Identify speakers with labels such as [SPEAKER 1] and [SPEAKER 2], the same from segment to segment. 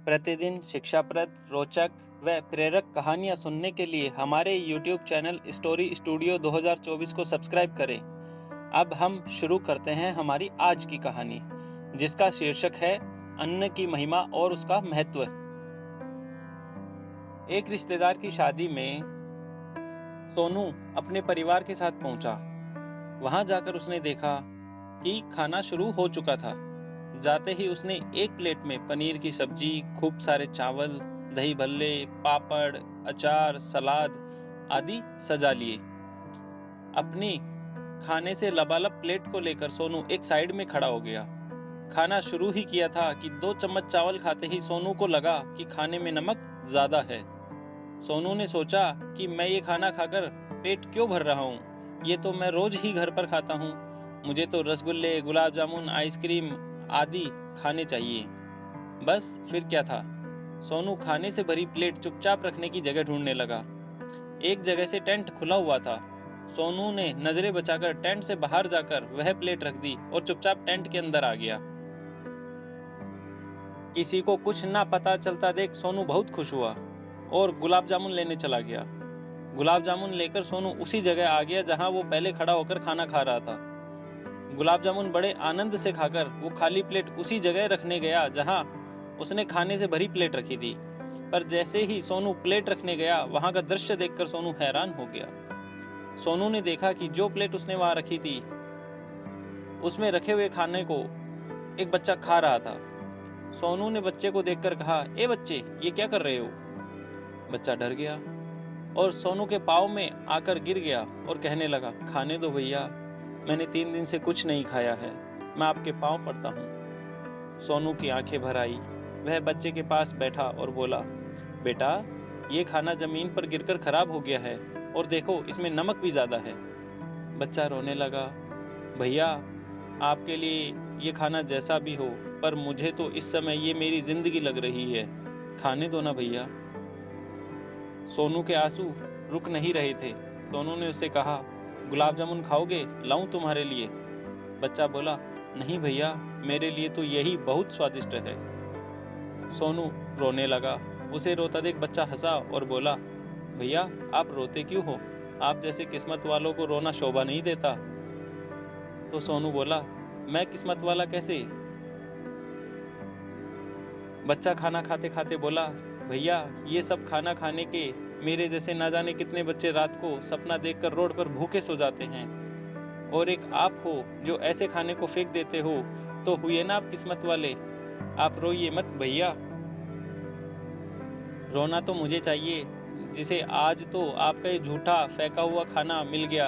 [SPEAKER 1] प्रतिदिन शिक्षाप्रद, रोचक व प्रेरक कहानियाँ सुनने के लिए हमारे YouTube चैनल स्टोरी स्टूडियो 2024 को सब्सक्राइब करें। अब हम शुरू करते हैं हमारी आज की कहानी, जिसका शीर्षक है अन्न की महिमा और उसका महत्व। एक रिश्तेदार की शादी में सोनू अपने परिवार के साथ पहुंचा। वहां जाकर उसने देखा कि खाना शुरू हो चुका था। जाते ही उसने एक प्लेट में पनीर की सब्जी, खूब सारे चावल, दही भल्ले, पापड़, अचार, सलाद आदि सजा लिए। अपनी खाने से लबालब प्लेट को लेकर सोनू एक साइड में खड़ा हो गया। खाना शुरू ही किया था कि 2 चम्मच चावल खाते ही सोनू को लगा कि खाने में नमक ज्यादा है। सोनू ने सोचा कि मैं ये खाना खाकर पेट क्यों भर रहा हूँ, ये तो मैं रोज ही घर पर खाता हूँ। मुझे तो रसगुल्ले, गुलाब जामुन, आइसक्रीम आदि खाने चाहिए। बस फिर क्या था, सोनू खाने से भरी प्लेट चुपचाप रखने की जगह ढूंढने लगा। एक जगह से टेंट खुला हुआ था। सोनू ने नजरें बचाकर टेंट से बाहर जाकर वह प्लेट रख दी और चुपचाप टेंट के अंदर आ गया। किसी को कुछ ना पता चलता देख सोनू बहुत खुश हुआ और गुलाब जामुन लेने चला गया। गुलाब जामुन लेकर सोनू उसी जगह आ गया जहां वो पहले खड़ा होकर खाना खा रहा था। गुलाब जामुन बड़े आनंद से खाकर वो खाली प्लेट उसी जगह रखने गया जहां उसने खाने से भरी प्लेट रखी थी। पर जैसे ही सोनू प्लेट रखने गया, वहां का दृश्य देखकर सोनू हैरान हो गया। सोनू ने देखा कि जो प्लेट उसने वहां रखी थी, उसमें रखे हुए खाने को एक बच्चा खा रहा था। सोनू ने बच्चे को देखकर कहा, ए बच्चे, ये क्या कर रहे हो? बच्चा डर गया और सोनू के पाँव में आकर गिर गया और कहने लगा, खाने दो भैया, मैंने 3 दिन से कुछ नहीं खाया है, मैं आपके पाँव पड़ता हूँ। सोनू की आंखें भर आई। वह बच्चे के पास बैठा और बोला, बेटा, ये खाना जमीन पर गिरकर खराब हो गया है और देखो इसमें नमक भी ज्यादा है। बच्चा रोने लगा, भैया, आपके लिए ये खाना जैसा भी हो, पर मुझे तो इस समय ये मेरी जिंदगी लग रही है, खाने दो ना भैया। सोनू के आंसू रुक नहीं रहे थे। सोनू ने उससे कहा, गुलाब जामुन खाओगे, लाऊं तुम्हारे लिए? बच्चा बोला, नहीं भैया, मेरे लिए तो यही बहुत स्वादिष्ट है। सोनू रोने लगा। उसे रोता देख बच्चा हंसा और बोला, भैया, आप रोते क्यों हो? आप जैसे किस्मत वालों को रोना शोभा नहीं देता। तो सोनू बोला, मैं किस्मत वाला कैसे? बच्चा खाना खाते खाते बोला, भैया, ये सब खाना खाने के मेरे जैसे ना जाने कितने बच्चे रात को सपना देखकर रोड पर भूखे सो जाते हैं, और एक आप हो जो ऐसे खाने को फेंक देते हो, तो हुए ना आप किस्मत वाले। आप रोइए मत भैया। रोना तो मुझे चाहिए, जिसे आज तो आपका ये झूठा फेंका हुआ खाना मिल गया,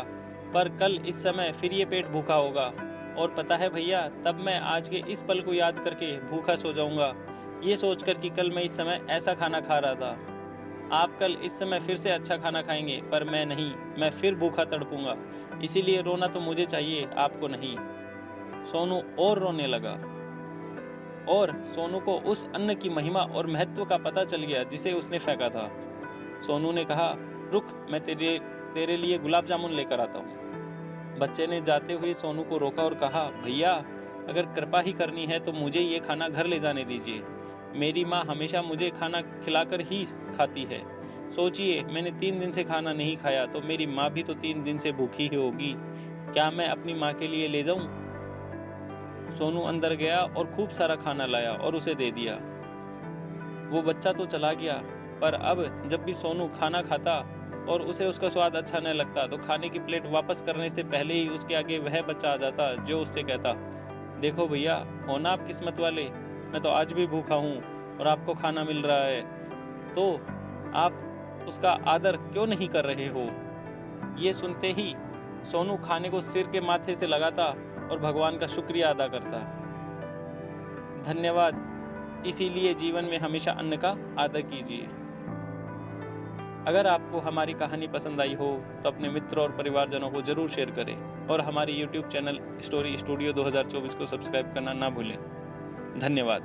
[SPEAKER 1] पर कल इस समय फिर ये पेट भूखा होगा। और पता है भैया, तब मैं आज के इस पल को याद करके भूखा सो जाऊंगा, ये सोचकर कि कल मैं इस समय ऐसा खाना खा रहा था। आप कल इस समय फिर से अच्छा खाना खाएंगे, पर मैं नहीं, मैं फिर भूखा तड़पूंगा। इसीलिए रोना तो मुझे चाहिए, आपको नहीं। सोनू और रोने लगा और सोनू को उस अन्न की महिमा और महत्व का पता चल गया जिसे उसने फेंका था। सोनू ने कहा, रुक, मैं तेरे लिए गुलाब जामुन लेकर आता हूँ। बच्चे ने जाते हुए सोनू को रोका और कहा, भैया, अगर कृपा ही करनी है तो मुझे ये खाना घर ले जाने दीजिए। मेरी माँ हमेशा मुझे खाना खिलाकर ही खाती है। सोचिए, मैंने 3 दिन से खाना नहीं खाया, तो मेरी माँ भी तो 3 दिन से भूखी ही होगी। क्या मैं अपनी माँ के लिए ले जाऊं? सोनू अंदर गया और खूब सारा खाना लाया और उसे दे दिया। वो बच्चा तो चला गया, पर अब जब भी सोनू खाना खाता और उसे उसका स्वाद अच्छा न लगता, तो खाने की प्लेट वापस करने से पहले ही उसके आगे वह बच्चा आ जाता जो उससे कहता, देखो भैया, हो ना आप किस्मत वाले, मैं तो आज भी भूखा हूँ और आपको खाना मिल रहा है, तो आप उसका आदर क्यों नहीं कर रहे हो? ये सुनते ही सोनू खाने को सिर के माथे से लगाता और भगवान का शुक्रिया अदा करता। धन्यवाद। इसीलिए जीवन में हमेशा अन्न का आदर कीजिए। अगर आपको हमारी कहानी पसंद आई हो तो अपने मित्रों और परिवारजनों को जरूर शेयर करें और हमारी YouTube चैनल स्टोरी स्टूडियो 2024 को सब्सक्राइब करना ना भूलें। धन्यवाद।